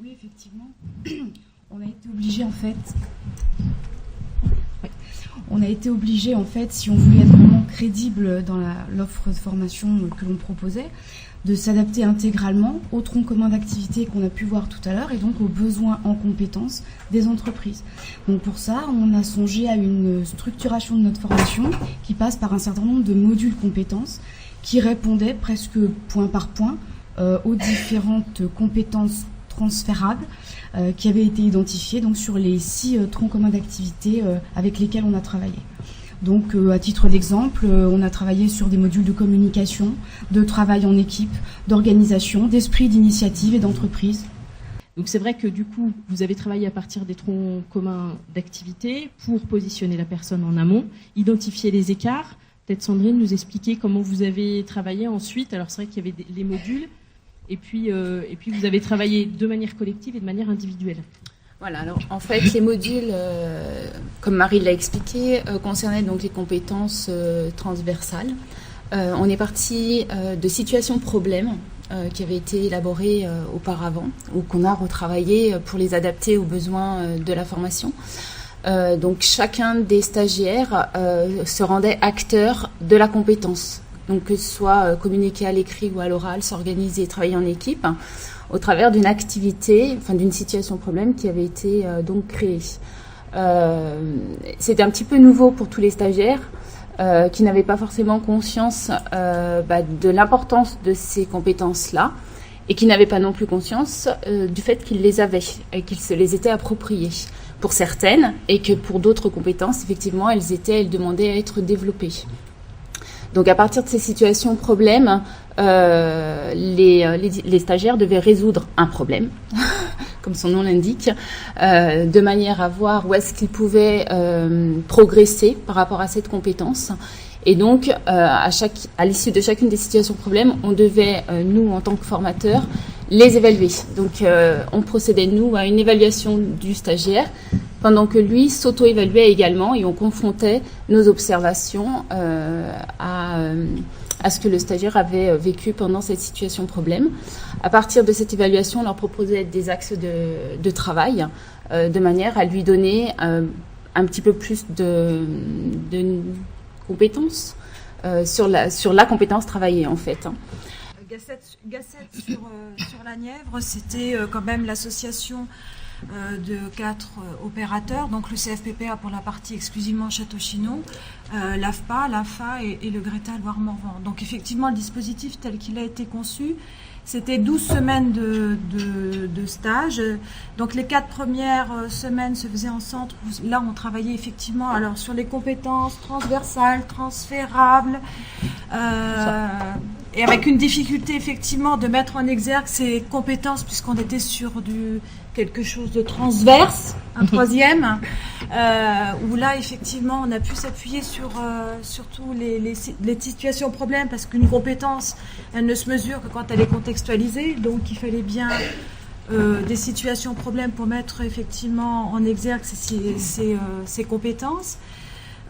Oui, effectivement. On a été obligé en fait. On a été obligé en fait, si on voulait être vraiment crédible dans l'offre de formation que l'on proposait, de s'adapter intégralement au tronc commun d'activité qu'on a pu voir tout à l'heure et donc aux besoins en compétences des entreprises. Donc pour ça, on a songé à une structuration de notre formation qui passe par un certain nombre de modules compétences qui répondaient presque point par point aux différentes compétences transférables qui avaient été identifiées donc, sur les 6 troncs communs d'activité avec lesquels on a travaillé. Donc, à titre d'exemple, on a travaillé sur des modules de communication, de travail en équipe, d'organisation, d'esprit d'initiative et d'entreprise. Donc c'est vrai que du coup, vous avez travaillé à partir des troncs communs d'activité pour positionner la personne en amont, identifier les écarts. Peut-être Sandrine nous expliquer comment vous avez travaillé ensuite. Alors c'est vrai qu'il y avait les modules et puis vous avez travaillé de manière collective et de manière individuelle. Voilà, alors en fait les modules, comme Marie l'a expliqué, concernaient donc les compétences transversales. On est parti de situations problèmes qui avaient été élaborées auparavant ou qu'on a retravaillé pour les adapter aux besoins de la formation. Donc chacun des stagiaires se rendait acteur de la compétence. Donc que ce soit communiquer à l'écrit ou à l'oral, s'organiser, travailler en équipe, au travers d'une activité, enfin d'une situation problème qui avait été donc créée. C'était un petit peu nouveau pour tous les stagiaires qui n'avaient pas forcément conscience de l'importance de ces compétences-là et qui n'avaient pas non plus conscience du fait qu'ils les avaient et qu'ils se les étaient appropriées pour certaines et que pour d'autres compétences, effectivement, elles demandaient à être développées. Donc à partir de ces situations problèmes, les stagiaires devaient résoudre un problème, comme son nom l'indique, de manière à voir où est-ce qu'ils pouvaient progresser par rapport à cette compétence. Et donc, à l'issue de chacune des situations problèmes, on devait, nous, en tant que formateurs, les évaluer. Donc, on procédait, nous, à une évaluation du stagiaire, pendant que lui s'auto-évaluait également et on confrontait nos observations à ce que le stagiaire avait vécu pendant cette situation problème. À partir de cette évaluation, on leur proposait des axes de travail de manière à lui donner un petit peu plus de compétences sur la compétence travaillée en fait. Gasset sur la Nièvre, c'était quand même l'association de 4 opérateurs, donc le CFPPA pour la partie exclusivement Château-Chinon, l'AFPA, l'AFA et le Greta Loire-Morvan. Donc effectivement, le dispositif tel qu'il a été conçu, c'était 12 semaines de stage. Donc les 4 premières semaines se faisaient en centre. Là, on travaillait effectivement alors sur les compétences transversales, transférables, et avec une difficulté effectivement de mettre en exergue ces compétences puisqu'on était sur quelque chose de transverse, un troisième, où là effectivement on a pu s'appuyer sur surtout les situations problèmes parce qu'une compétence elle ne se mesure que quand elle est contextualisée, donc il fallait bien des situations problèmes pour mettre effectivement en exergue ces compétences.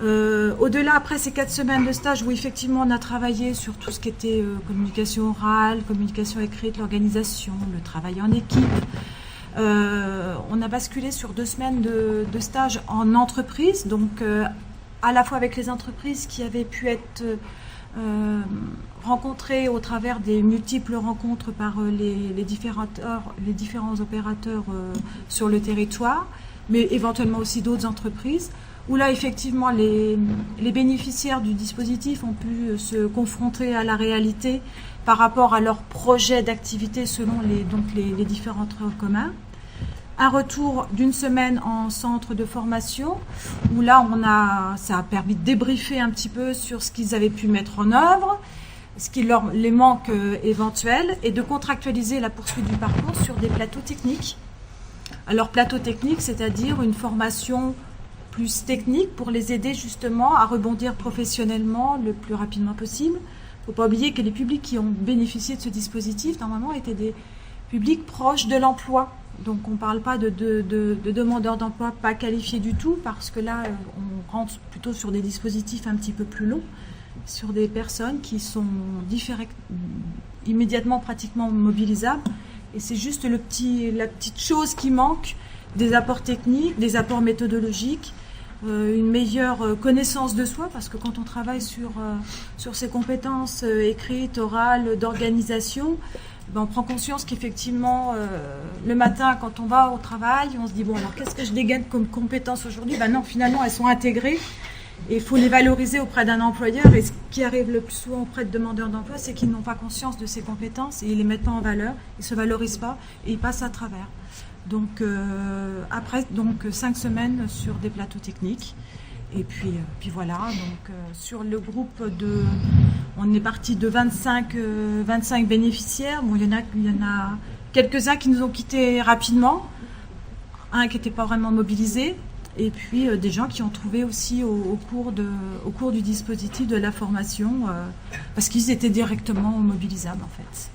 Au-delà, après ces 4 semaines de stage où effectivement on a travaillé sur tout ce qui était communication orale, communication écrite, l'organisation, le travail en équipe, on a basculé sur 2 semaines de stage en entreprise, donc à la fois avec les entreprises qui avaient pu être rencontrées au travers des multiples rencontres par les différents opérateurs sur le territoire, mais éventuellement aussi d'autres entreprises, où là effectivement les bénéficiaires du dispositif ont pu se confronter à la réalité par rapport à leur projet d'activité selon les différents troncs communs. Un retour d'une semaine en centre de formation où là ça a permis de débriefer un petit peu sur ce qu'ils avaient pu mettre en œuvre, les manques éventuels et de contractualiser la poursuite du parcours sur des plateaux techniques. Alors plateau technique, c'est-à-dire une formation plus technique pour les aider justement à rebondir professionnellement le plus rapidement possible. Il ne faut pas oublier que les publics qui ont bénéficié de ce dispositif, normalement, étaient des publics proches de l'emploi. Donc on ne parle pas de demandeurs d'emploi pas qualifiés du tout, parce que là, on rentre plutôt sur des dispositifs un petit peu plus longs, sur des personnes qui sont immédiatement pratiquement mobilisables Et c'est juste la petite chose qui manque, des apports techniques, des apports méthodologiques, une meilleure connaissance de soi, parce que quand on travaille sur ces compétences écrites, orales, d'organisation, on prend conscience qu'effectivement, le matin, quand on va au travail, on se dit, bon, alors qu'est-ce que je dégaine comme compétences aujourd'hui ? Non, finalement, elles sont intégrées et il faut les valoriser auprès d'un employeur. Et ce qui arrive le plus souvent auprès de demandeurs d'emploi, c'est qu'ils n'ont pas conscience de ces compétences et ils les mettent pas en valeur, ils se valorisent pas et ils passent à travers. Donc, après 5 semaines sur des plateaux techniques. Et puis voilà, donc sur le groupe on est parti de 25 bénéficiaires. Bon, il y en a quelques-uns qui nous ont quittés rapidement, un qui n'était pas vraiment mobilisé, et puis des gens qui ont trouvé aussi au cours du dispositif de la formation, parce qu'ils étaient directement mobilisables en fait.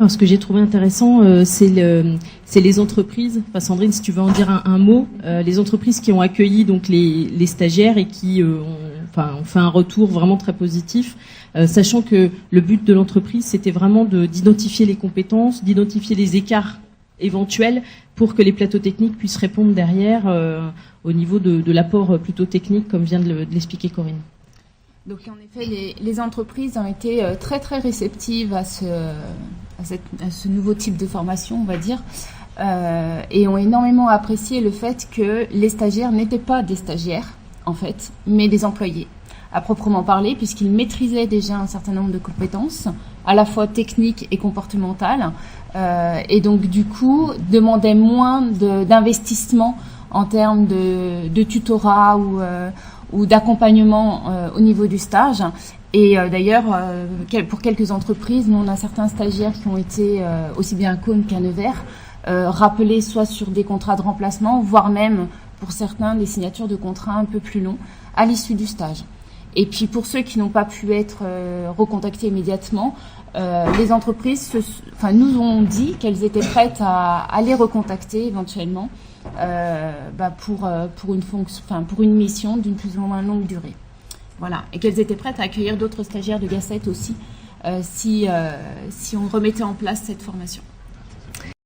Alors, ce que j'ai trouvé intéressant, c'est les entreprises. Enfin, Sandrine, si tu veux en dire un mot, les entreprises qui ont accueilli donc les stagiaires et qui ont fait un retour vraiment très positif, sachant que le but de l'entreprise, c'était vraiment d'identifier les compétences, d'identifier les écarts éventuels pour que les plateaux techniques puissent répondre derrière au niveau de l'apport plutôt technique, comme vient de l'expliquer Corinne. Donc en effet, les entreprises ont été très très réceptives à ce nouveau type de formation, on va dire, et ont énormément apprécié le fait que les stagiaires n'étaient pas des stagiaires, en fait, mais des employés, à proprement parler, puisqu'ils maîtrisaient déjà un certain nombre de compétences, à la fois techniques et comportementales, et donc du coup demandaient moins d'investissement en termes de tutorat ou d'accompagnement au niveau du stage. Et d'ailleurs, pour quelques entreprises, nous on a certains stagiaires qui ont été aussi bien à Cône qu'à Nevers, rappelés soit sur des contrats de remplacement, voire même pour certains des signatures de contrats un peu plus longs à l'issue du stage. Et puis pour ceux qui n'ont pas pu être recontactés immédiatement, les entreprises nous ont dit qu'elles étaient prêtes à les recontacter éventuellement pour une mission d'une plus ou moins longue durée. Voilà, et qu'elles étaient prêtes à accueillir d'autres stagiaires de Gasset aussi si on remettait en place cette formation.